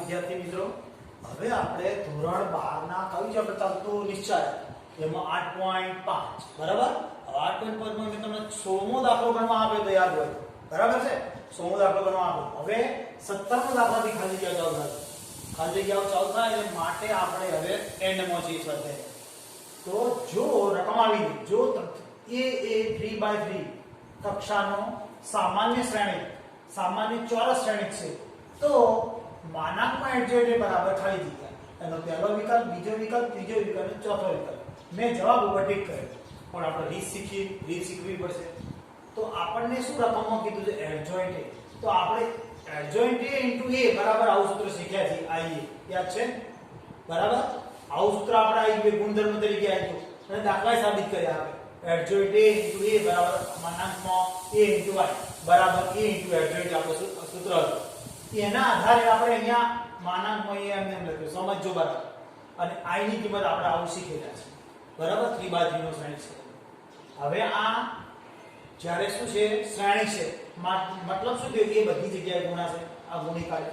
વિદ્યાર્થી મિત્રો, હવે આપણે ધોરણ 12 ના કયું ચેપ્ટર ચાલતું નિશ્ચય એમાં 8.5 બરાબર. હવે 8.5 માં મેં તમને 16મો દાખલો ગણવા આપ્યો તો યાદ હોય બરાબર છે. 16મો દાખલો ગણવા આપ્યો. હવે 17મો દાખલાથી ખાલી જગ્યાઓ ચાલુ થાય. ખાલી જગ્યાઓ ચાલુ થાય એટલે માટે આપણે હવે એન્ડમાં છીએ સ્વાધ્યાય. તો જો રકમ આવી ગઈ, જો એ 3/3 કક્ષાનો સામાન્ય શ્રેણિક, સામાન્ય ચોરસ શ્રેણિક છે તો માનાંકમાં એડજોઇન્ટ બરાબર ખાલી જગ્યા. એનો પહેલો વિકલ્પ, બીજો વિકલ્પ, ત્રીજો વિકલ્પ અને ચોથો વિકલ્પ. મેં જવાબ ઓવરટેક કર્યો પણ આપણે રીત શીખવી પડશે. તો આપણને શું રકમમાં કીધું છે? એડજોઇન્ટ. તો આપણે એડજોઇન્ટ a બરાબર આવું સૂત્ર શીખ્યા છે. આઈએ યાદ છે બરાબર. આવું સૂત્ર આપણે આવી ગયું ગુણધર્મ તરીકે આવ્યું અને દાખલા સાબિત કર્યા આપણે. એડજોઇન્ટ a બરાબર માનાંકમાં a y બરાબર a એડજોઇન્ટ આપણું સૂત્ર હતું. એના આધારે આપણે અહીંયા માનાંકમાં a એમ લખ્યું, સમજજો બરાબર. અને i ની કિંમત આપણે આવું શીખેલા છે બરાબર. 3/3 નો શ્રેણિક છે. હવે આ જ્યારે શું છે? શ્રેણિક છે. મતલબ શું થયું? એ બધી જગ્યાએ ગુણાશે. આ ગુણિકાર.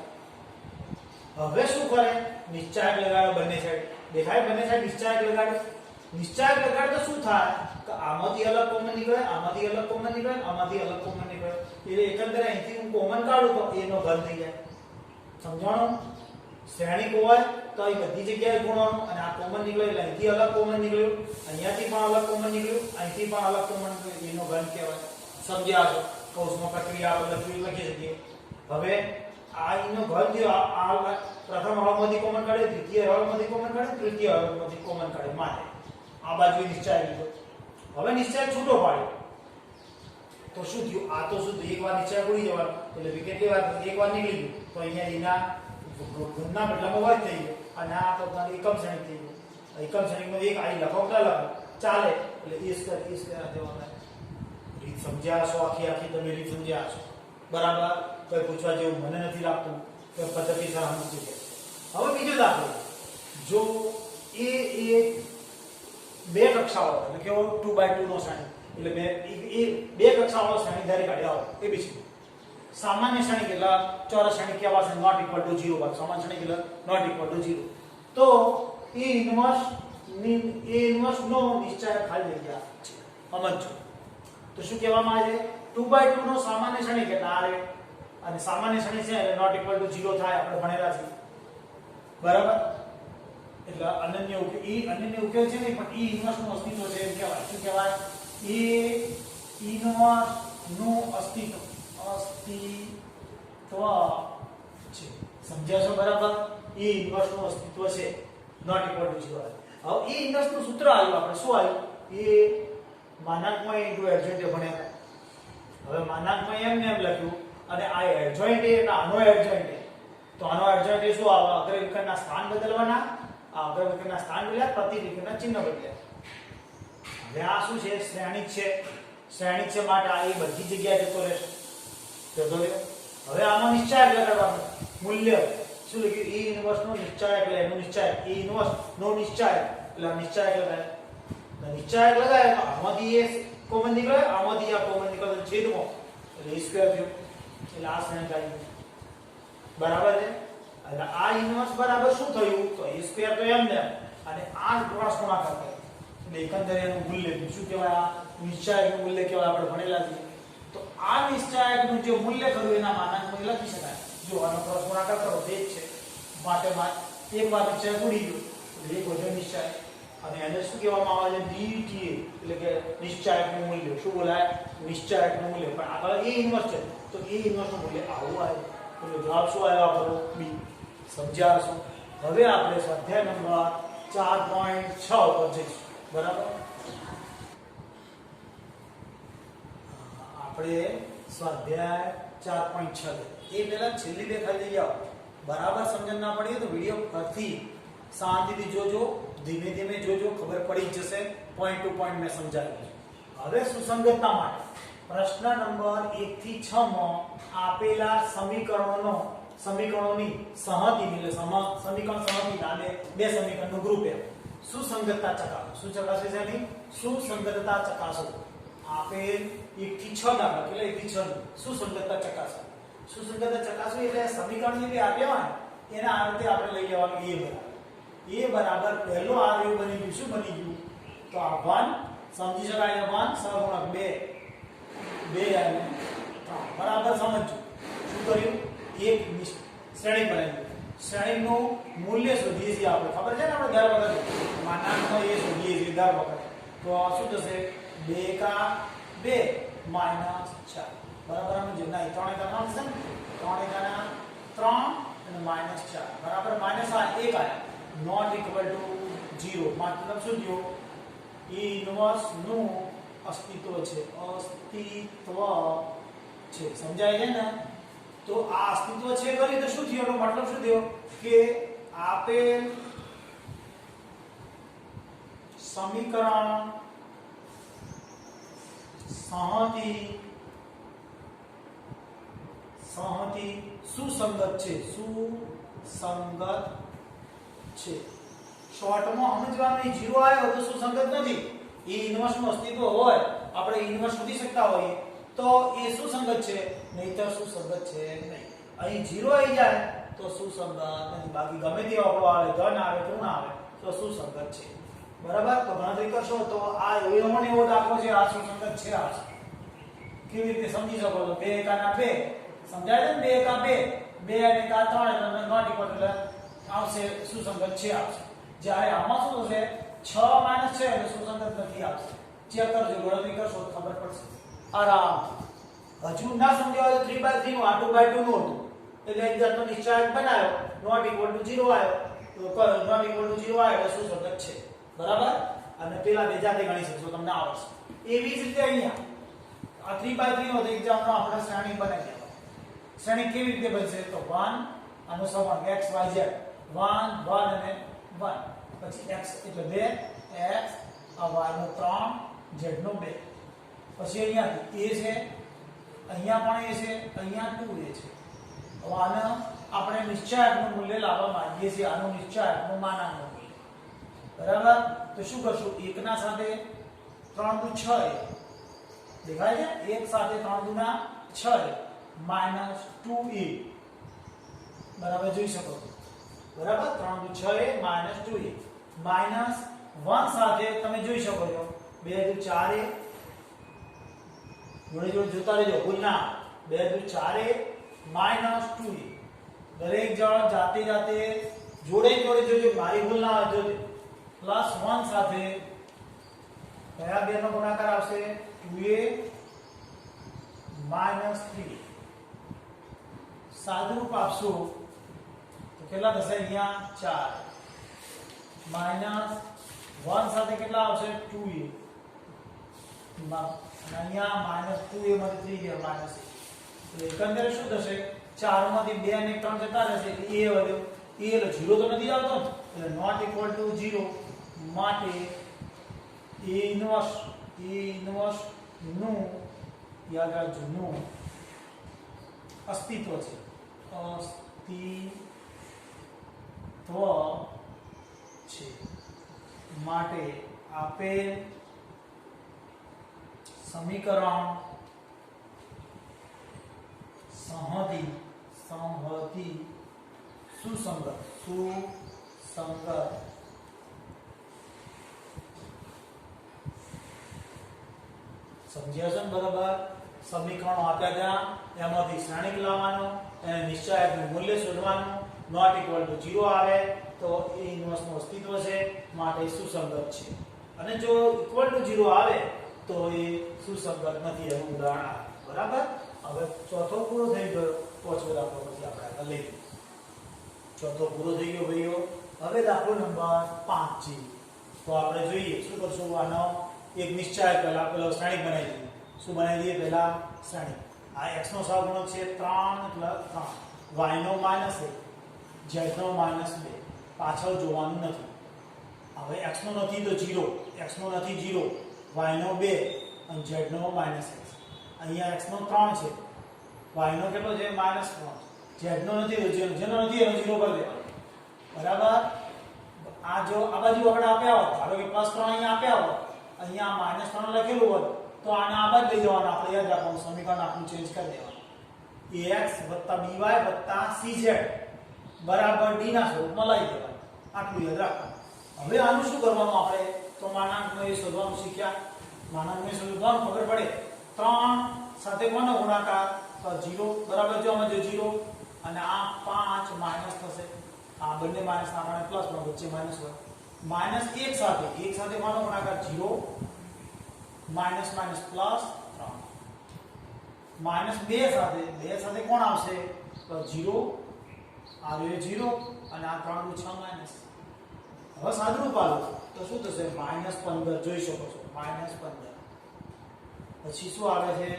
હવે શું કરે? નિશ્ચાયક લગાડો બંને સાઈડ. દેખાય બંને સાઈડ નિશ્ચાયક લગાડો. નિશ્ચાયક લગાડો તો શું થાય? કે આમાંથી અલગ કોમન નીકળે, આમાંથી અલગ કોમન નીકળે, આમાંથી અલગ કોમન નીકળે. એટલે એકંદરે અહીંથી હું કોમન કાઢું તો a નો ઘન થઈ જાય. સમજાણું? શ્રેણિક હોય તો એ બધી જગ્યાએ ગુણવાનું અને આ કોમન નીકળે એટલે અહીંથી અલગ કોમન નીકળ્યું, અહીંયાથી પણ અલગ કોમન નીકળ્યું, અહીંથી પણ અલગ કોમન નીકળ્યું. એનો ઘન કહેવાય. સમજ્યા છો? કૌંસમાં પ્રક્રિયા આપણે લખી શકીએ. હવે આ નો ઘન થયો. આ પ્રથમ હળમાંથી કોમન કાઢે, દ્વિતીય હળમાંથી કોમન કાઢે, તૃતીય હળમાંથી કોમન કાઢે. માટે આ બાજુ નિશ્ચય લીધો. હવે નિશ્ચય છૂટો પાડ્યો તો શું થયું? આ તો શું થયું? એકવાર નિશ્ચય ઉડી જવાનો એટલે કેટલી વાર? એકવાર નીકળી ગયું તો અહીંયા એના ઘનના બદલામાં વર્ગ થઈ ગયો અને આ તો એકમ શ્રેણિક થઈ ગયો. એકમ શ્રેણિકનો એક આઈ લખો કે લખો ચાલે એટલે a સ્ક્વેર દેવાના. રીત સમજ્યા છો? આખી તમે રીત સમજ્યા છો બરાબર. કોઈ પૂછવા જેવું મને નથી લાગતું. કોઈ પદ્ધતિસર સમજી છે. હવે બીજો દાખલો. જો એ બે કક્ષાઓ એટલે કેવો 2/2 નો શ્રેણિક એટલે બે કક્ષાઓનો શ્રેણિક ધારી કાઢ્યા હોય. એ બીજું સામાન્ય શ્રેણિક એટલે ચોરસ શ્રેણિક કહેવાશે નોટ ઇક્વલ ટુ 0 પર. સામાન્ય શ્રેણિક એટલે નોટ ઇક્વલ ટુ 0. તો a ઇન્વર્સ નો નિશ્ચય ખાલી જગ્યા છે. સમજો તો શું કહેવામાં આવે છે? 2/2 નો સામાન્ય શ્રેણિક એટલે આ રે અને સામાન્ય શ્રેણિક છે એટલે નોટ ઇક્વલ ટુ 0 થાય. આપણે ભણેલા છે બરાબર. એટલે અનન્ય ઉકેલ છે ને પણ e ઇન્વર્સ નું અસ્તિત્વ છે એમ કહેવાય. શું કહેવાય? e ઇન્વર્સ નું અસ્તિત્વ છે. સમજ્યા છો બરાબર? e ઇન્વર્સ નું અસ્તિત્વ છે નોટ ઇક્વલ ટુ 0. હવે e ઇન્વર્સ નું સૂત્ર આવ્યું. આપણે શું આવ્યું? એ માનાંકમાં ઇન્ટુ એડજોઇન્ટ ભણ્યા. હવે માનાંકમાં એમ લખ્યું અને આ એડજોઇન્ટ એટલે આનો એડજોઇન્ટ. તો આનો એડજોઇન્ટ શું આવે? અગ્ર વિકર્ણના સ્થાન બદલવાના. આ અગ્ર વિકર્ણના સ્થાન બદલ્યા, પ્રતિ વિકર્ણના ચિહ્ન બદલ્યા. હવે આ શું છે? શ્રેણિક છે. શ્રેણિક છે માટે આ એ બધી જગ્યાએ જતો રહેશે. જતો રહ્યો. હવે આમાં નિશ્ચાયક લગાડવાનું. મૂલ્ય શું લખ્યું? e ઇન્વર્સ નો નિશ્ચાયક એટલે એનો નિશ્ચાયક. e ઇન્વર્સ નો નિશ્ચાયક એટલે નિશ્ચાયક લગાય. નિશ્ચાયક લગાય તો આમાંથી એ કોમન નીકળે, આમાંથી આ કોમન નીકળે તો છેદમાં એટલે e સ્ક્વેર થયો. એટલે આ શ્રેણિક આવી બરાબર છે. એટલે આ ઇન્વર્સ બરાબર શું થયું? તો e સ્ક્વેર તો એમ ને અને આ ક્રોસ ગુણાકાર કરે એટલે એકંદરે એનું મૂલ્ય શું કહેવાય? આ નિશ્ચાયકનું મૂલ્ય કહેવાય. આપણે ભણેલા છે. તો આ નિશ્ચાયકનું જે મૂલ્ય ખરું એના માનાંકમાં લખી શકાય. જો આનો ક્રોસ ગુણાકાર કરો તે જ છે માટે એક વાર નિશ્ચાયક ઉડી ગયો એટલે એક વધુ નિશ્ચાયક અને એને શું કહેવામાં આવે છે? dta એટલે કે નિશ્ચાયકનું મૂલ્ય. શું બોલાય? નિશ્ચાયકનું મૂલ્ય. પણ આગળ e ઇન્વર્સ છે તો e ઇન્વર્સનું મૂલ્ય આવું આવે એટલે જવાબ શું આવ્યો આપણો? બી. સમજ્યા છો? હવે આપણે સ્વાધ્યાય નંબર 4.6 પર જઈશું બરાબર. આપણે સ્વાધ્યાય 4.6 એ પહેલા છેલ્લી બે ખાલી જઈ આવો. બરાબર સમજણ ના પડી તો વિડિયો ફરીથી શાંતિથી જોજો, ધીમે ધીમે જોજો, ખબર પડી જ જશે. પોઈન્ટ ટુ પોઈન્ટ મેં સમજાવ્યું. હવે સુસંગતતા માટે પ્રશ્ન નંબર 1 થી 6 માં આપેલા સમીકરણોની સહગુણિત એટલે સમીકરણ સહગુણિત આને બે સમીકરણનું ગ્રુપ એ સુસંગતતા ચકાસો. શું ચકાસે છે? એની સુસંગતતા ચકાસો. આપેલ 1 થી 6 દાખલા એટલે 1 થી 6 સુસંગતતા ચકાસો. સુસંગતતા ચકાસવી એટલે સમીકરણ જે આપ્યા હોય એના આ રીતે આપણે લઈ લેવાનું a બરાબર પહેલો આ રહ્યું બની ગયું શું બની ગયું તો આ 1 સમજી શકાય 1 સહગુણક 2 અને 3 બરાબર સમજજો શું કર્યું એક શ્રેણી બનાવી શ્રેણીનું મૂલ્ય શોધીએ છીએ આપણે ખબર છે ને આપણે દર વખતે માનાંકનો એ શોધીએ છીએ દર વખતે તો શું થશે 2 કા 2 માઈનસ 4 બરાબર સમજો નહીં 3 એકા 3 છે ને 3 એકા 3 અને માઈનસ 4 બરાબર માઈનસ આ 1 આયા નોટ ઇક્વલ ટુ 0 મતલબ શું થયો e ઇન્વર્સ નું અસ્તિત્વ છે સમજાય છે ને તો આ અસ્તિત્વ છે કરી તો શું થયો એનો મતલબ શું થયો કે આપેલ સમીકરણ સંહતિ સુસંગત છે શોર્ટમાં સમજવાનું 0 આવ્યો તો સુસંગત નથી એ ઇન્વર્સ નું અસ્તિત્વ હોય આપણે ઇન્વર્સ શોધી શકતા હોઈએ તો એ સુસંગત છે નહીતર સુસંગત છે નહીં અહીં 0 આવી જાય તો સુસંગત નથી બાકી ગમે તે આપણો આવે ધન આવે ઋણ આવે તો સુસંગત છે બરાબર તો ગણતરી કરશો તો આ એવો દાખલો છે આ સુસંગત છે આ કેવી રીતે સમજી શકો તો 2 એકા 2 સમજાય છે 2 એકા 2 2 અને એકા 3 એટલે નોટ ઇક્વલ એટલે આવશે સુસંગત છે આવશે જ્યારે આમાં શું થશે 6 - 6 એટલે સુસંગત નથી આવશે ચેક કરજો ગણતરી કરશો તો ખબર પડશે આરામ હજુ ના સમજાય તો 3/3 નું આ 2/2 નું હતું એટલે એક જાતનો નિશ્ચયાંક બનાવ્યો નોટ ઇક્વલ ટુ 0 આવ્યો તો નોટ ઇક્વલ ટુ 0 આવ્યો એટલે સુસંગત છે બરાબર અને પેલા બે જાતે ગણી શકશો તમને આવડશે એવી જ રીતે અહીંયા આ 3/3 નો એક્ઝામનો આપણે શ્રેણી બનાવી દેવા શ્રેણી કેવી રીતે બનશે તો 1 આનો સમાંતર x y z 1 1 અને 1 પછી x એટલે 2 x આ y નો 3 z નો 2 પછી અહીંયાથી a છે અહીંયા પણ a છે અહીંયા 2a છે હવે આને આપણે નિશ્ચયાંકનું મૂલ્ય લાવવા માંગીએ છીએ આનું નિશ્ચયાંકનું માનાંકનું મૂલ્ય બરાબર તો શું કરશું 1 ના સાથે 3 દુ 6 દેખાય છે 1 સાથે 3 દુ 6 માઈનસ 2a બરાબર જોઈ શકો છો બરાબર 3 દુ 6 માઈનસ 2a માઈનસ 1 સાથે તમે જોઈ શકો છો 2 દુ 4a જોડે જોતા રહેજો ભૂલ ના 2 દુ 4a માઈનસ 2a દરેક જણ જાતે જોડે જોજો મારી ભૂલ ના હોય જોજો પ્લસ 1 સાથે કયા બે નો ગુણાકાર આવશે 2a માઈનસ 3 સાદુરૂપ આપશું તો કેટલા થશે અહીંયા 4 માઈનસ 1 સાથે કેટલા આવશે 2a અહીંયા માઈનસ 2a માંથી 3 ગયા માઈનસ એટલે એકંદરે શું થશે 4 માંથી 2 અને 3 જતા રહેશે એટલે a વધ્યો a એટલે 0 તો નથી આવતો એટલે નોટ ઇક્વલ ટુ 0 માટે a ઇન્વર્સ નું યાદ રાખજો નું અસ્તિત્વ છે માટે આપેલ સમીકરણ સંહતિ સુસંગત સમજ્યા છે બરાબર સમીકરણો આપ્યા ત્યાં એમાંથી શ્રેણિક લાવવાનો અને નિશ્ચયાંકનું મૂલ્ય શોધવાનું નોટ ઇક્વલ ટુ 0 આવે તો એ ઇન્વર્સનું અસ્તિત્વ છે માટે સુસંગત છે અને જો ઇક્વલ ટુ 0 આવે તો એ સુસંગત નથી એનું ઉદાહરણ આવે બરાબર હવે ચોથો પૂરો થઈ ગયો પાંચમો દાખલો પછી આપણે આગળ લઈએ ચોથો પૂરો થઈ ગયો ભાઈઓ હવે દાખલો નંબર 5 છે તો આપણે જોઈએ શું કરશું આનો એક નિશ્ચયાંક પહેલા શ્રેણિક બનાવી દઈએ શું બનાવી દઈએ પહેલા શ્રેણિક આ x નો સહગુણક છે 3 + 3 y નો -1 z નો -2 પાછળ જોવાનું નથી હવે x નો નથી તો 0 x નો નથી 0 y નો 2 અને z નો -1 અહીંયા x નો 3 છે y નો કેટલો છે -3 z નો નથી તો જેનો નથી એનો 0 કરી દેવાનો બરાબર આ જો આ બાજુ આપણે આપ્યા હોત ધારો કે +3 અહીંયા આપ્યા હોત અહીંયા -3 લખેલું હોત તો આને આ બાજુ લઈ જવાનું આપણે યાદ રાખવાનું સમીકરણ આપણું ચેન્જ કરી દેવાનું ax + by + cz બરાબર d ના સ્વરૂપમાં લઈ દેવાનું. આટલું યાદ રાખવાનું. હવે આનું શું કરવાનું આપણે? તો માનાંકનો એ શોધવાનું શીખ્યા. માનાંકનો એ શોધવાનું ખબર પડે. 3 સાથે કોનો ગુણાકાર? તો 0 બરાબર. જો આમાં જો 0 અને આ 5 માઈનસ થશે. આ બંને માઈનસ ના કારણે પ્લસ પણ વચ્ચે માઈનસ હોય. માઈનસ 1 સાથે કોનો ગુણાકાર? 0 માઈનસ માઈનસ પ્લસ 3. માઈનસ 2 સાથે કોણ આવશે? તો 0 આ રહ્યો 0 અને આ 3 નું 6 માઈનસ. હવે સાદુરૂપ આલો તો શું થશે? -15 જોઈ શકો છો. -15 પછી શું આવે છે?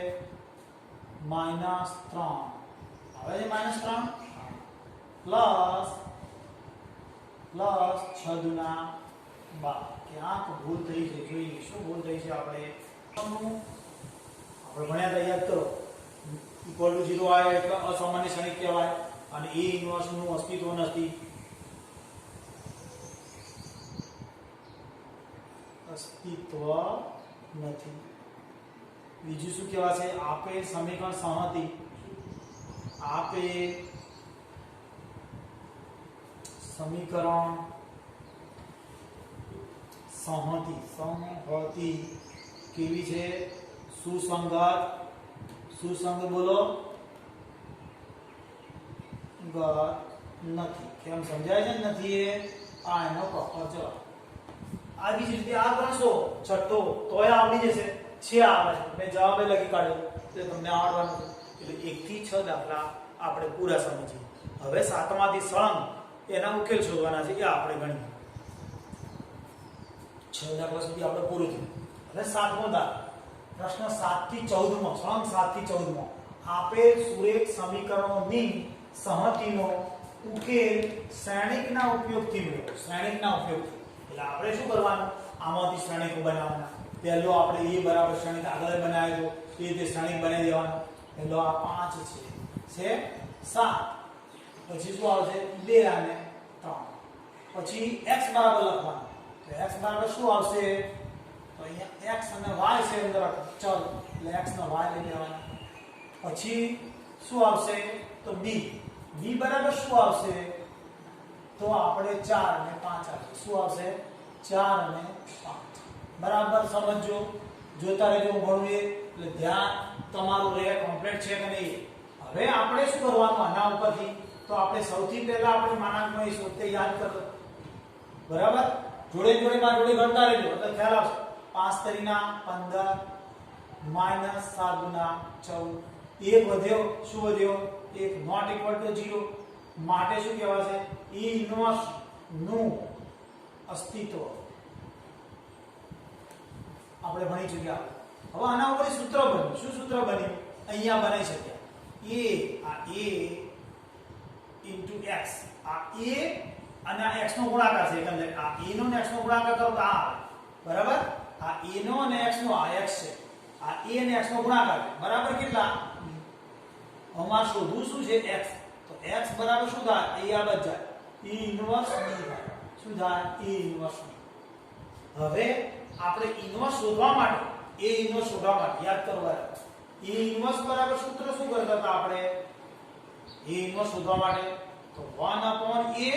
-3 આવે છે. -3 પ્લસ 6 દુના 12. ક્યાંક ભૂલ થઈ છે, જોઈએ શું ભૂલ થઈ છે. આપણે ભણ્યા હતા, યાદ કરો. ઇક્વલ ટુ 0 આવે એટલે અસામાન્ય શ્રેણિક કહેવાય અને a ઇન્વર્સ નું અસ્તિત્વ નથી. બીજું શું કહેવાશે? આપેલ સમીકરણ સંહતિ. આપેલ સમીકરણ સંહતિ કેવી છે? સુસંગત બોલો નથી. કેમ સમજાય છે? નથી એ આ એનો પ્રોપર જવાબ. આ બીજી રીતે આ ગણશો છઠ્ઠો તોય આવડી જશે. 6 આવે છે. મેં જવાબ લખી કાઢ્યો એટલે તમને આવડવાનું છે. એટલે 1 થી 6 દાખલા આપણે પૂરા સમજીએ. હવે 7માંથી સળંગ એના ઉકેલ શોધવાના છે. એ આપણે ગણીએ. 6 દાખલા સુધી આપણે પૂરું થયું. હવે 7મો દાખલો. પ્રશ્ન 7 થી 14 માં, સળંગ 7 થી 14 માં આપેલ સુરેખ સમીકરણોની સંહતિનો ઉકેલ શ્રેણિકના ઉપયોગથી મેળવો. શ્રેણિકના ઉપયોગથી એટલે આપણે શું કરવાનું? આમાંથી શ્રેણિકો બનાવવાના. પહેલો આપણે a બરાબર શ્રેણિક આગળ બનાવ્યો તો એ રીતે શ્રેણિક બનાવી દેવાનો. પહેલો આ 5 છે 7. પછી શું આવશે? 2 અને 3. પછી x બરાબર લખવાનું. તો x બરાબર શું આવશે? તો અહીંયા x અને y છે અંદર ચલ એટલે x ને y લઈ લેવાના. પછી શું આવશે? તો b બરાબર શું આવશે? તો આપણે 4 અને 5 આવશે. શું આવશે? 4 અને 5. બરાબર સમજો. જોતા રહેજો ભણવું એટલે ધ્યાન તમારું રહે કમ્પ્લીટ છે કે નહીં. હવે આપણે શું કરવાનું આના ઉપરથી? તો આપણે સૌથી પહેલા આપણે માનાંકનો એ સૂત્ર યાદ કરો. બરાબર? જોડે ગણતા રહેજો એટલે ખ્યાલ આવશે. 5 તરીના 15 માઈનસ 7 દુના 14. 1 વધ્યો. શું વધ્યો? 1 નોટ ઇક્વલ ટુ 0 માટે શું કહેવાશે? e ઇન્વર્સ નું અસ્તિત્વ આપણે ભણી ચૂક્યા. હવે આના ઉપર સૂત્ર બન્યું. શું સૂત્ર બન્યું? અહીંયા બનાવી શક્યા. a into x. આ a અને આ x નો ગુણાકાર છે. એકંદરે આ a નો અને x નો ગુણાકાર કરો તો આ આવે. બરાબર? આ a નો અને x નો આ x છે. આ a અને x નો ગુણાકાર છે. બરાબર કેટલા? અમાર શોધવું શું છે? x. તો x બરાબર શું થાય? a આ બચ જાય. e ઇન્વર્સ b થાય. શું થાય? e inverse b. હવે આપણે ઇન્વર્સ શોધવા માટે યાદ કરવાનું. e ઇન્વર્સ બરાબર સૂત્ર શું કરતા હતા આપણે? e ઇન્વર્સ શોધવા માટે તો 1/a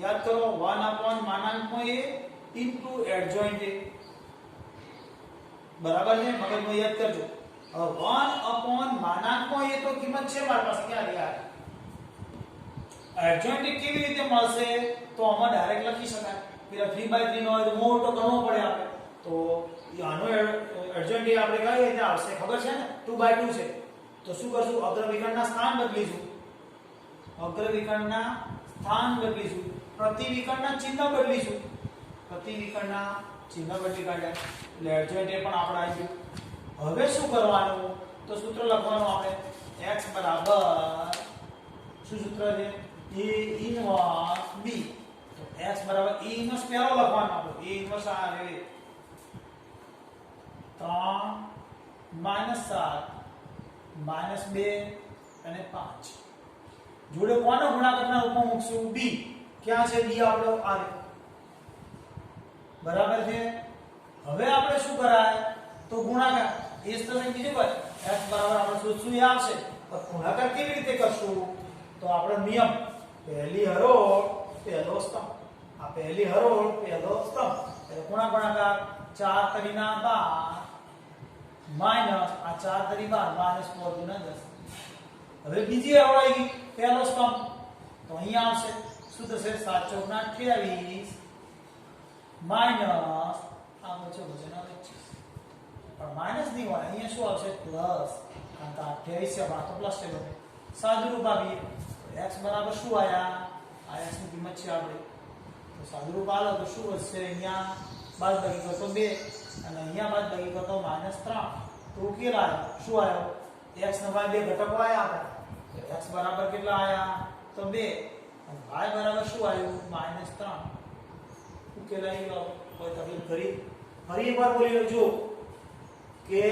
યાદ કરો. 1/a into adjoint a. બરાબર છે? મગજમાં યાદ કરજો. હવે 1/a તો કિંમત છે મારી પાસે. ક્યાં રહ્યા? adjoint a કેવી રીતે મળશે? તો આમાં ડાયરેક્ટ લખી શકાય. પેલા 3/3 નો હોય તો મોટો ગણવો પડે આપણે. તો આનો adjoint a આપણે કઈ રીતે આવશે ખબર છે ને? 2/2 છે. તો શું કરશું? અગ્રવિકર્ણના સ્થાન બદલીશું. પ્રતિવિકર્ણના ચિહ્ન બદલીશું. બદલી કાઢ્યા. એટલે adjoint a પણ આપણે આવી ગયું. હવે શું કરવાનું? તો સૂત્ર લખવાનું આપણે. x બરાબર શું સૂત્ર છે? a inverse b. તો x બરાબર a ઇન્વર્સ પહેલો લખવાનો આપણે. a ઇન્વર્સ આ રે 3 -7 -2 અને 5. જોડે કોનો ગુણાકારના રૂપમાં મૂકશું? b. ક્યાં છે b આપણો? આ રે. બરાબર છે? હવે આપણે શું કરાય? તો ગુણાકાર. એ જ તો બીજું કોઈ x બરાબર આપણે શું આવશે? તો ગુણાકાર કેવી રીતે કરશું? તો આપણો નિયમ પહેલી હરોળ પહેલો સ્તંભ, આ પહેલી હરોળ પહેલો સ્તંભ એટલે કોના ગુણાકાર 4 તરીના 12 માઈનસ આ 4 તરી 12 માઈનસ 4 ગુણ્યા 10. હવે બીજી હરોળ આવી ગઈ પહેલો સ્તંભ તો અહીંયા આવશે શું થશે 7 ચોક ના 28 માઈનસ આ બચો બચેના 25 પણ માઈનસ નહીં હોય અહીંયા શું આવશે પ્લસ કારણ કે 28 છે પણ આ તો પ્લસ છે બને સાદુરૂપ આપીએ x બરાબર શું આયા આ x ની કિંમત છે આપણે તો સાદુરૂપ આલો તો શું વધશે અહીંયા બાદબાકી કરો તો 2 અને અહીંયા બાદબાકી કરો તો -3 તો ઉકેલ આવ્યો શું આવ્યો x ના બે ઘટકો આયા આપણે x બરાબર કેટલા આયા તો 2 અને y બરાબર શું આવ્યું -3 ઉકેલ આવી ગયો કોઈ તકલીફ કરી ફરી એકવાર બોલી લેજો કે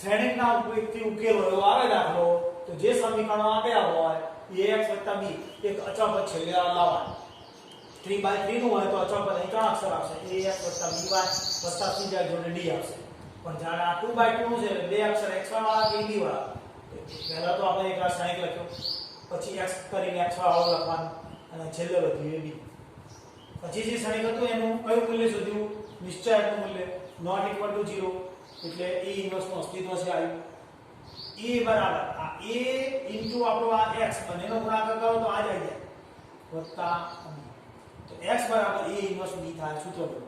શ્રેણીકના ઉપયોગથી ઉકેલ એવો આવે દાખલો તો જે સમીકરણો આપ્યા હોય ax + b એક અચળ પદ છેલ્લે લાવવાનું 3/3 નું હોય તો અચળ પદ અહીં ત્રણ અક્ષર આવશે ax + by + c જોડે d આવશે પણ જ્યારે આ 2/2 નું છે એટલે બે અક્ષર x વાળા કે b વાળા પહેલા તો આપણે એક રાસાયણિક લખ્યો પછી x કરીને x વાળો લખવાનું અને છેલ્લે લખ્યું b પછી જે શ્રેણીક હતું એનું કયું મૂલ્ય શોધ્યું નિશ્ચયકનું મૂલ્ય not equal to 0 એટલે a ઇન્વર્સ નું અસ્તિત્વ છે આવ્યું a બરાબર આ a into આપણો આ x બંનેનો ગુણાકાર કરો તો આ જ આવી જાય વત્તા તો x બરાબર a ઇન્વર્સ b થાય સૂત્ર બોલો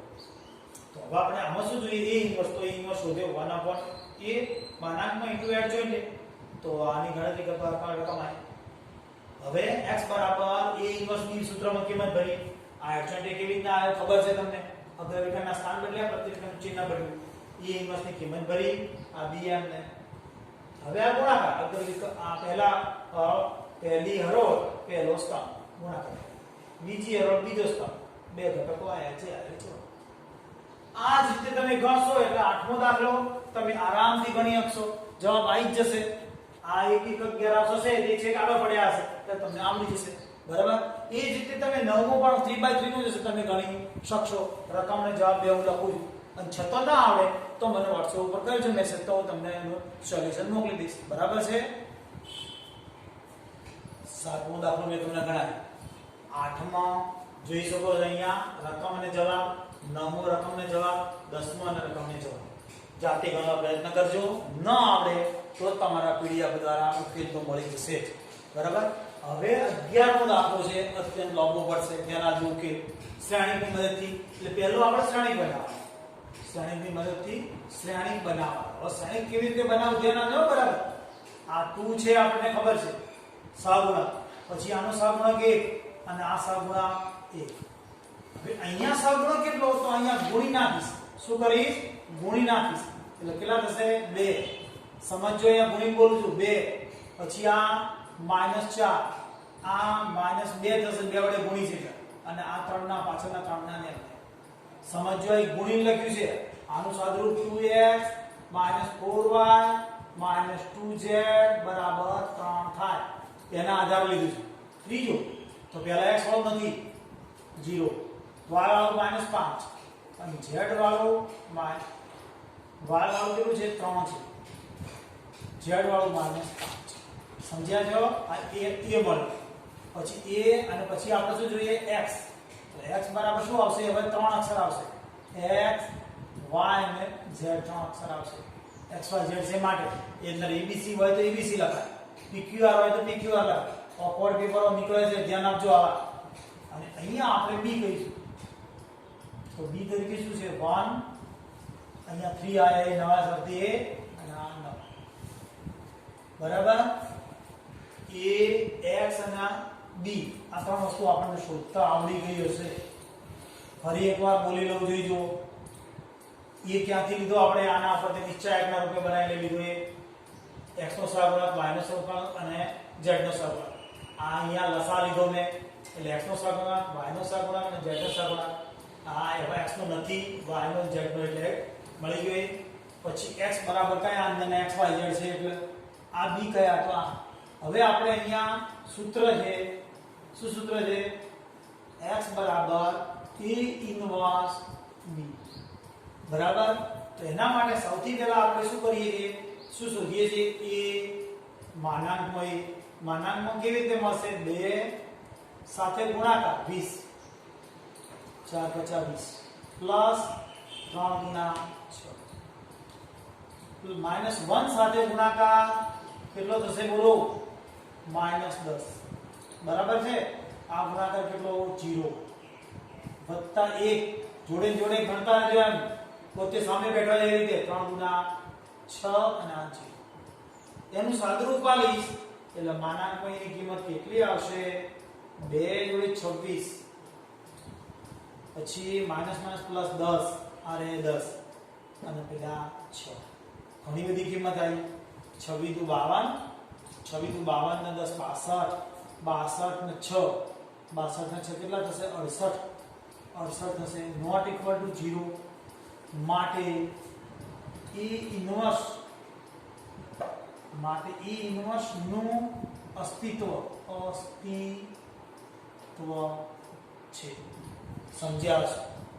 તો હવે આપણે આમાં શું જોઈએ a ઇન્વર્સ તો a ઇન્વર્સ શોધ્યો 1/a માનાંકમાં ઇન્ટુ એડજોઇન્ટ તો આની ગણતરી કરતા કમાય હવે x બરાબર a ઇન્વર્સ b સૂત્રમાં કિંમત ભરી આ એડજોઇન્ટ કેવી રીતના આવ્યો ખબર છે તમને અગ્રરેખાના સ્થાન બદલ્યા પ્રતિરેખાનું ચિહ્ન બદલ્યું a ઇન્વર્સ ની કિંમત ભરી આ bm ને હવે આ ગુણાકાર અગ્રરેખા આ પહેલી હરોળ પહેલો સ્તંભ ગુણાકાર બીજી હરોળ બીજો સ્તંભ બે ઘટકો આયા છે આ જ રીતે તમે ગણશો એટલે આઠમો દાખલો તમે આરામથી ગણી શકશો જવાબ આવી જ જશે આ એક 11 આવશે તે છે આગળ પડ્યા હશે એટલે તમને આવડી જશે બરાબર એ જ રીતે તમે નવમો પણ 3/3 નું જશે તમે ગણી શકશો રકમને જવાબ બે હું લખું છું અને છતાં ના આવડે તો મને WhatsApp ઉપર કરજો મેસેજ તો હું તમને એનું સોલ્યુશન મોકલી દઈશ બરાબર છે સાતમો દાખલો મેં તમને ગણાવ્યો આઠમા જોઈ શકો છો અહીંયા રકમ અને જવાબ નવમો રકમ અને જવાબ દસમો અને રકમ અને જવાબ જાતે ગણવા પ્રયત્ન કરજો ન આવડે તો તમારા PDF દ્વારા ઉકેલ તો મળી જશે બરાબર હવે 11મો દાખલો છે અત્યંત લાંબો પડશે તેના જો ઉકેલ શ્રેણીની મદદથી એટલે પહેલો આપણે શ્રેણી બનાવવાની શ્રેણીની મદદથી શ્રેણી બનાવવા હવે શ્રેણી કેવી રીતે બનાવવું તેના જો બરાબર આ 2 છે આપણને ખબર છે સહગુણક પછી આનો સહગુણક 1 અને આ સહગુણક 1 હવે અહીંયા સહગુણક કેટલો તો અહીંયા ગુણી નાખીશ શું કરીશ ગુણી નાખીશ એટલે કેટલા થશે 2 સમજો અહીંયા ગુણી બોલું છું 2 પછી આ -4 આ -2 થશે 2 વડે ગુણી છે અને આ 3 ના પાછળના 3 ના ને સમજો અહીં ગુણી લખ્યું છે આનું સાદુરૂપ 2x - 4y - 2z બરાબર 3 થાય તેના આધારે લીધું છે ત્રીજો તો પહેલા x વાળો નથી 0 y વાળો -5 અને z વાળો y વાળો કેટલું છે 3 છે z વાળો -5 સમજ્યા છો આ a મળે પછી a અને પછી આપણે શું જોઈએ x તો x બરાબર શું આવશે હવે 3 અક્ષર આવશે x y અને z 3 અક્ષર આવશે x y z છે માટે એ અંદર abc હોય તો abc લખાય pqr હોય તો pqr લખાય ઓકવર્ડ પેપરો નીકળે છે ધ્યાન આપજો આવા અને અહીંયા આપણે b કહીશું તો b તરીકે શું છે 1 અહીંયા 3 આયા એ નવા શબ્દ a અને આ 9 બરાબર a x અને b આ ત્રણ વસ્તુ આપણને શોધતા આવડી ગઈ હશે ફરી એકવાર બોલી લઉં જોઈજો એ ક્યાંથી લીધો આપણે આના પરથી નિશ્ચયકના રૂપે બનાવી લીધો એ x નો સહગુણક y નો સહગુણક અને z નો સહગુણક આ અહીંયા લસા લીધો મેં એટલે x નો સહગુણક y નો સહગુણક અને z નો સહગુણક આ હવે x નો નથી y નો z નો એટલે મળી ગયો પછી x બરાબર કયા અંદર x y z છે એટલે આ b કયા તો આ હવે આપણે અહીંયા સૂત્ર છે શું સૂત્ર છે x બરાબર a ઇન્વર્સ b બરાબર તો એના માટે સૌથી પહેલા આપણે શું કરીએ છીએ શું શોધીએ છીએ a માનાંકમાં કેવી રીતે મળશે 2 સાથે ગુણાકાર 20 4 × 5 = 20 પ્લસ 3 × 6 માઇનસ 1 સાથે ગુણાકાર કેટલો થશે બોલો -10 બરાબર છે આ ગુણાકાર કેટલો 0 વત્તા 1 જોડે જોડે ગણતા રહેજો એમ પોતે સામે બેઠા એ રીતે 3 × 6 અને આ 0 એનું સાદુરૂપ આલીશ એટલે માનાંકમાં એની કિંમત કેટલી આવશે 2 × 26 પછી માઇનસ માઇનસ પ્લસ 10 આ રહે 10 અને પેલા 6 ઘણી બધી કિંમત આવી 26 × 52 26 × 52 ને 10 62 62 ને 6 62 ને 6 કેટલા થશે 68 થશે નોટ ઇક્વલ ટુ 0 માટે E ઇન્વર્સ નું અસ્તિત્વ છે સમજ્યા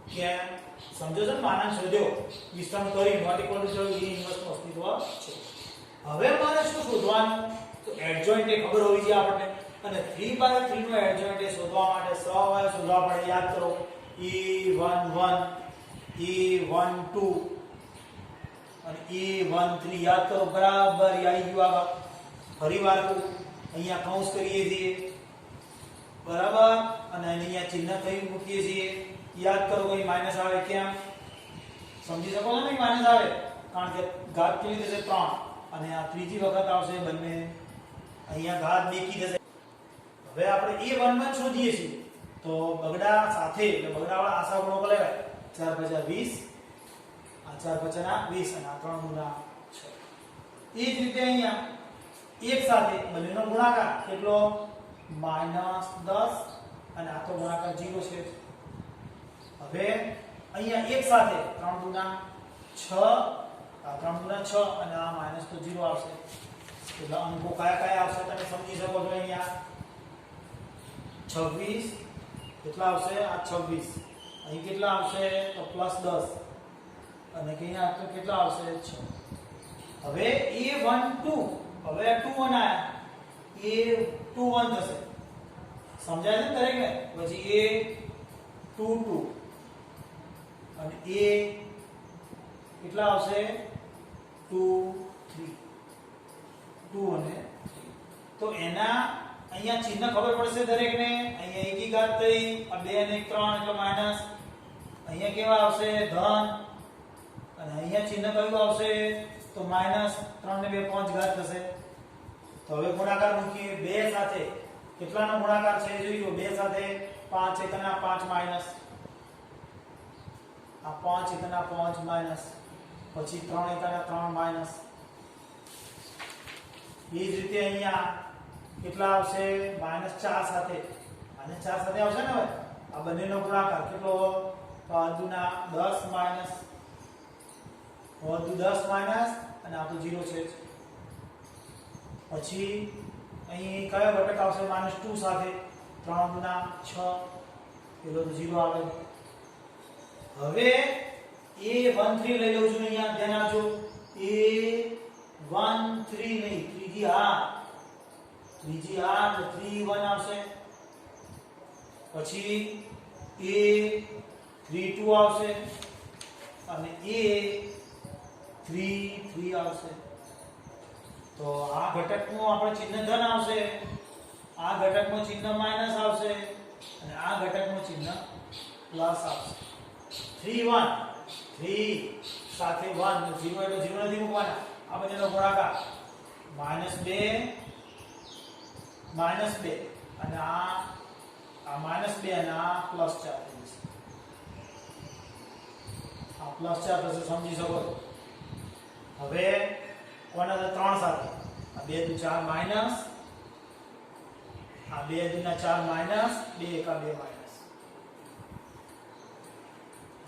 છે કે સમજો છો માનાંક શોધ્યો વિસ્તરણ કરી not equal to 0 E inverse નું અસ્તિત્વ છે હવે મારે શું શોધવાનું તો એડજોઇન્ટ એ ખબર હોવી જોઈએ આપણને અને 3/3 નો એડજોઇન્ટ એ શોધવા માટે સવાય શોધવા પડે યાદ કરો E11 E12 અને E13 યાદ કરો બરાબર આવી ગયું આગળ ફરીવાર અહીંયા કૌંસ કરીએ છીએ બરાબર અને અહીંયા ચિહ્ન કઈ મૂકીએ છીએ યાદ કરો કોઈ માઈનસ આવે કેમ સમજી શકો છો ને માઈનસ આવે કારણ કે ઘાત કેવી થશે 3 અને આ ત્રીજી વખત આવશે બંને અહીંયા ઘાત બેકી થશે હવે આપણે E11 શોધીએ છીએ તો બગડા સાથે એટલે બગડાવાળા આશા ગુણકો લેવાય 4 × 20 આ 4 × 20 અને આ 3 × 6 એ જ રીતે અહીંયા એક સાથે બંનેનો ગુણાકાર કેટલો -10 અને આ તો ગુણાકાર 0 છે હવે અહીંયા એક સાથે 3 × 6 આ 3 × 6 અને આ માઈનસ તો 0 આવશે એટલે અંકો કયા આવશે તમે સમજી શકો છો અહીંયા 26 કેટલા આવશે આ 26 અહીં કેટલા આવશે તો +10 અને અહીંયા તો કેટલા આવશે 6 હવે A12 હવે 21 આયા A21 થશે સમજાય છે દરેકને પછી A22 અને A કેટલા આવશે 2 3 2 અને 3 તો એના અહીંયા ચિહ્ન ખબર પડશે દરેકને અહીંયા એકી ઘાત થઈ આ 2 અને 3 એટલે માઈનસ અહીંયા કેવા આવશે ધન અને અહીંયા ચિહ્ન કયું આવશે તો -3 ને 2 5 ઘાત થશે તો હવે ગુણાકાર મૂકીએ 2 સાથે કેટલાનો ગુણાકાર છે જોઈજો 2 સાથે 5 એકના 5 માઈનસ આ 5 એકના 5 માઈનસ પછી 3 એકના 3 માઈનસ એ જ રીતે અહીંયા કેટલા આવશે -4 સાથે અને 4 સાથે આવશે ને હવે આ બંનેનો ગુણાકાર કેટલો તો આ દુના 10 માઈનસ વધુ 10 માઈનસ અને આ તો 0 છે પછી અહીં કયો ઘટક આવશે -2 સાથે 3 ગુણા 6 પેલો તો 0 આવે હવે A13 લઈ લઉં છું અહીંયા ધ્યાન આપજો A13 નહીં ત્રીજી આ તો 31 આવશે પછી A32 આવશે અને A33 આવશે તો આ ઘટકનું આપણે ચિહ્ન ધન આવશે આ ઘટકનું ચિહ્ન માઈનસ આવશે અને આ ઘટકનું ચિહ્ન પ્લસ આવશે 31 3 સાથે 1 0 એટલે 0 નથી મૂકવાના આ બંનેનો ગુણાકાર -2 અને આ -2 અને આ +4 થઈ જશે આ +4 થશે સમજી શકો હવે કોના 3 સાથે આ 2 × 4 માઈનસ આ 2 × 4 માઈનસ 2 × 2 માઈનસ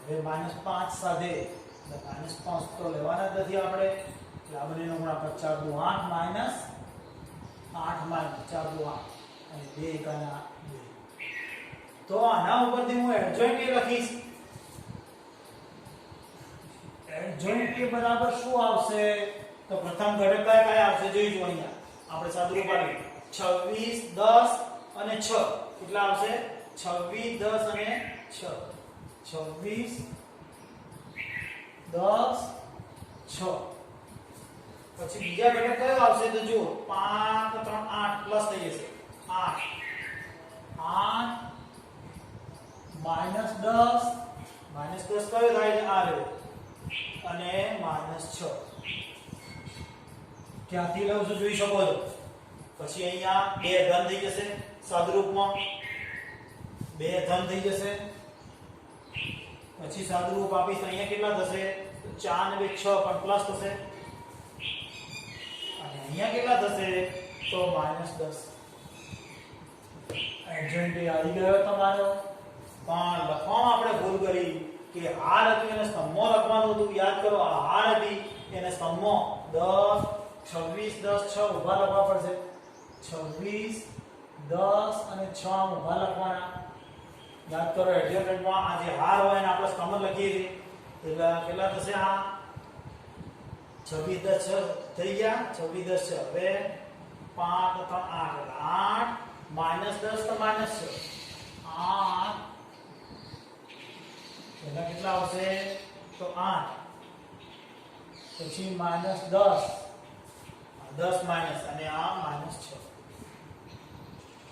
હવે -5 સાથે -5 તો લેવાના જ નથી આપણે એટલે આ બંનેનો ગુણાકાર 4 × 8 માઈનસ 8 માઈનસ 4 × 8 અને 2 × 2 તો આના ઉપરથી હું એડજોઇન્ટ એ લખીશ એડજોઇન્ટ એ બરાબર શું આવશે તો પ્રથમ ઘટક કયા આવશે જોઈજો અહીંયા આપણે સાદુરૂપ આપીએ 26 10 અને 6 કેટલા આવશે 26 10 અને 6 26 10 6 પછી બીજા ઘટક કયો આવશે તો જો 5 3 8 પ્લસ થઈ જશે 8 8 -10 -10 કયો થાય છે આ રહ્યો અને -6 ક્યાંથી લઉં છું જોઈ શકો છો પછી અહીંયા 2 ધન થઈ જશે સાદુરૂપમાં 2 ધન થઈ જશે પછી સાદુરૂપ આપીશ અહીંયા કેટલા થશે 4 ને 6 પણ પ્લસ થશે અને અહીંયા કેટલા થશે તો -10 એડજોઇન્ટ આવી ગયો તમારો પણ લખવામાં આપણે ભૂલ કરી કે હાર હતું એને સ્તંભમાં લખવાનું હતું યાદ કરો આ હાર હતી એને સ્તંભમાં 10 26 10 6 ઊભા લખવા પડશે 26 10 અને 6 આમ ઊભા લખવાના યાદ કરો એડજોઇન્ટમાં આ જે હાર હોય એને આપણે સ્તંભ લખીએ છીએ એટલે કેટલા થશે આ 26 10 6 થઈ ગયા 26 10 6 હવે 5 3 8 8 -10 તો -6 8 એટલે કેટલા આવશે તો 8 પછી -10 10 માઈનસ અને આ -6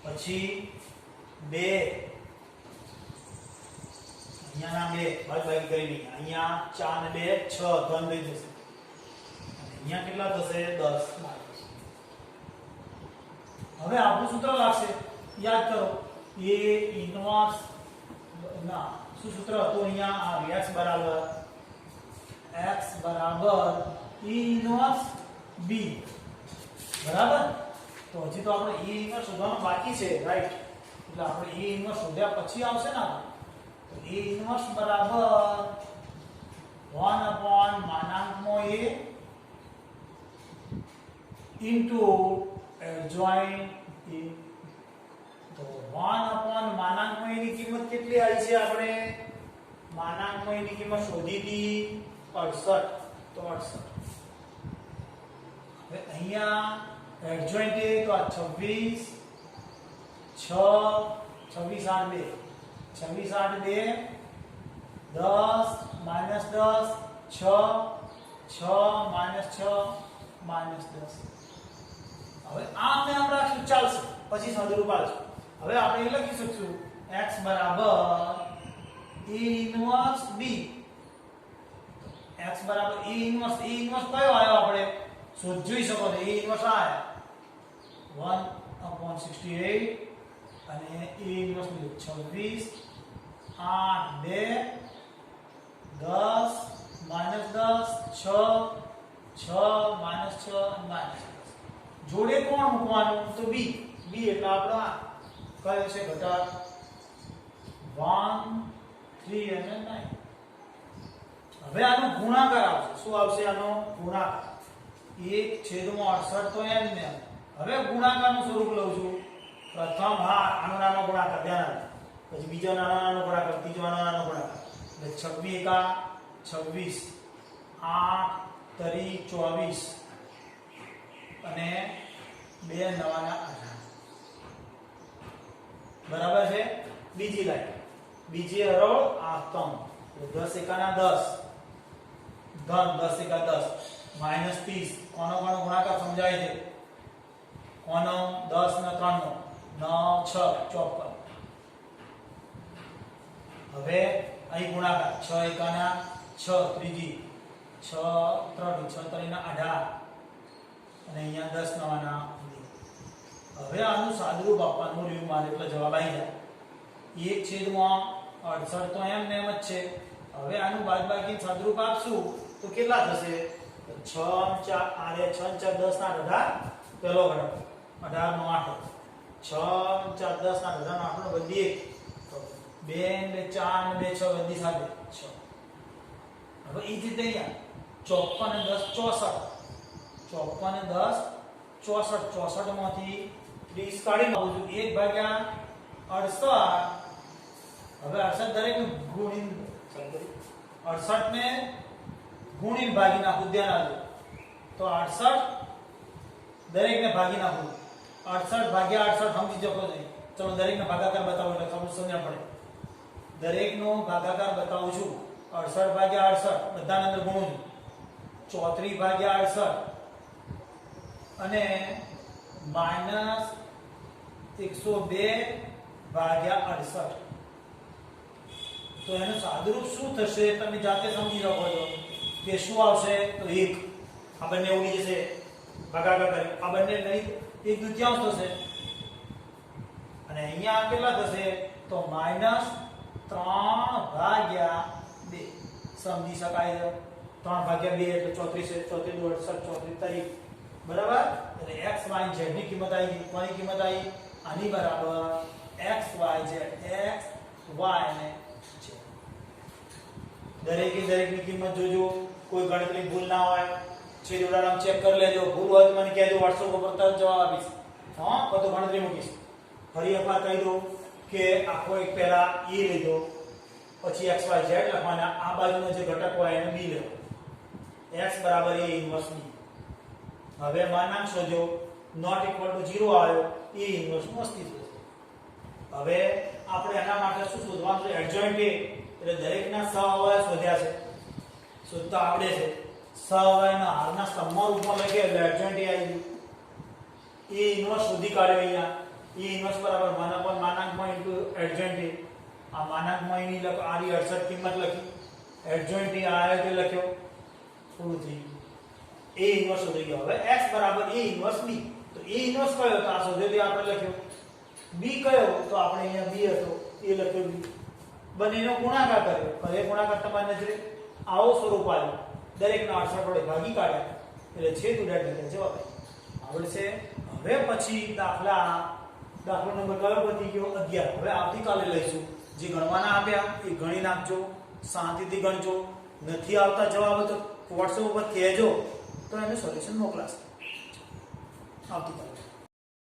પછી 2 અહીંયા ના 2 બાદબાકી કરી લઈએ અહીંયા 4 ને 2 6 ધન થઈ જશે અને અહીંયા કેટલા થશે 10 માઈનસ હવે આપણું સૂત્ર લાગશે યાદ કરો a ઇન્વર્સ ના શું સૂત્ર હતું અહીંયા આ x બરાબર e ઇન્વર્સ b બરાબર તો હજી તો આપણે e ઇન્વર્સ શોધવાનું બાકી છે રાઈટ એટલે આપણે e ઇન્વર્સ શોધ્યા પછી આવશે ને તો e ઇન્વર્સ બરાબર 1/(a) into adjoint a તો 1/(a) ની કિંમત કેટલી આવી છે આપણે (a) ની કિંમત શોધી હતી 68 તો 68 હવે અહીંયા એડજોઇન્ટ એ તો આ 26 6 26 8 2 26 8 2 10 -10 6 6 -6 -10 હવે આમ ને આમ રાખશું ચાલશે પછી સાદુરૂપ આવશે હવે આપણે એ લખી શકશું x e inverse b x e inverse કયો આવ્યો આપણે જોઈ શકો છો e ઇન્વર્સ આયા 1/68 અને e ઇન્વર્સ 26 8 2 10 -10 6 6 -6 જોડે કોણ મૂકવાનું તો b એટલે આપણો આ કયો છે ઘટક 1 3 અને 9 હવે આનો ગુણાકાર આવશે શું આવશે આનો ગુણાકાર 1/68 તો એમ ને હવે ગુણાકારનું સ્વરૂપ લઉં છું પ્રથમ આનો નાનો ગુણાકાર ધ્યાન રાખો પછી બીજો નાનો ગુણાકાર ત્રીજો નાનો ગુણાકાર એટલે 26 8 તરી 24 અને 2 9 18 બરાબર છે બીજી લાઈન બીજી હરોળ આ સ્તંભ 10 એકા 10 ધન 10 એકા 10 -30 કોનો ગુણાકાર સમજાય છે કોનો 10 ને 3 નો 9 6 54 હવે અહીં ગુણાકાર 6 એકા 6 ત્રીજી 6 3 6 3 ના 18 અને અહીંયા 10 નવાના હવે આનું સાદુરૂપ આપવાનું રહ્યું મારે એટલે જવાબ આવી જાય 1/68 તો એમ ને એમ જ છે હવે આનું બાદબાકી સાદુરૂપ આપશું તો કેટલા થશે 6 4 આરે 6 4 10 ના 18 પેલો ઘટક 18 નો 8 6 4 10 ના 18 નો 8 નો બધી 1 2 4 2 6 બધી સાથે 6 હવે ઈ રીતે અહીંયા 54 અને 10 64 64 માંથી 30 કાઢી નાખું છું 1/68 હવે 68 દરેક ગુણીને 68 ને ગુણીને ભાગી નાખું ધ્યાન આપજો તો 68 દરેકને ભાગી નાખું 68 ભાગ્યા 68 સમજી શકો છો ચલો દરેકનો ભાગાકાર બતાવો એટલે તમને સમજણ પડે. દરેકનો ભાગાકાર બતાવું છું. 68 ભાગ્યા 68 બધાને અંદર ગુણું છું. 34 ભાગ્યા 68 અને -102 ભાગ્યા 68. તો એનું સાદુરૂપ શું થશે તમે જાતે સમજી શકો છો કે શું આવશે તો 1. આ બંને ઉડી જશે ભાગાકાર કરી. આ બંને નહીં 1/2 થશે અને અહીંયા કેટલા થશે તો -3/2 સમજી શકાય છે. 3/2 એટલે 34 છે. 34 × 68 34 બરાબર. એટલે x y z ની કિંમત આવી ગઈ. કોની કિંમત આવી? આની બરાબર x y z x y અને z. દરેકની કિંમત જોજો, કોઈ ગણતરી ભૂલ ના હોય છેદ ઉડાડામ ચેક કરી લેજો. ભૂલ હોય તો મને કહેજો, WhatsApp ઉપર તરત જવાબ આપીશ. હા, તો ગણતરી મૂકીશ. ફરી એકવાર કહી દઉં કે આખો એક પહેલા e લીધો, પછી x y z લખવાના. આ બાજુનો જે ઘટક હોય એને b લેવો. x બરાબર a ઇન્વર્સ b. હવે માનાંક શોધો. નોટ ઇક્વલ ટુ 0 આવ્યો, a ઇન્વર્સ નું અસ્તિત્વ છે. હવે આપણે એના માટે શું શોધવાનું છે? Adjoint a. એટલે દરેકના સહઅવયવ શોધ્યા છે, શોધતા આવડે છે. સહઅવયવના હારના સ્તંભમાં રૂપમાં લખીએ એટલે એડજોઇન્ટ a આવી ગયું. a ઇન્વર્સ શોધી કાઢ્યો અહીંયા. a ઇન્વર્સ બરાબર 1 માનાંકમાં ઇન્ટુ એડજોઇન્ટ a. આ માનાંકમાં એની આની 68 કિંમત લખી. એડજોઇન્ટ a આવ્યો તે લખ્યો. પૂરું થઈ ગયું. a ઇન્વર્સ શોધી ગયો. હવે x બરાબર a ઇન્વર્સ b. તો a ઇન્વર્સ કયો તો આ શોધ્યો તે આપણે લખ્યો. b કયો તો આપણે અહીંયા b હતો એ લખ્યો b. બંનેનો ગુણાકાર કર્યો. હવે ગુણાકાર તમારી નજરે આવો સ્વરૂપ આવ્યું. દરેકના 68 વડે ભાગી કાઢ્યા એટલે છેદ ઉડાડી જવાબ આવડશે. હવે પછી દાખલો નંબર કયો પતી ગયો? 11. હવે આવતીકાલે લઈશું. જે ગણવાના આપ્યા એ ગણી નાખજો, શાંતિથી ગણજો. નથી આવતા જવાબ તો WhatsApp ઉપર કહેજો તો એનું સોલ્યુશન મોકલાશે આવતીકાલે.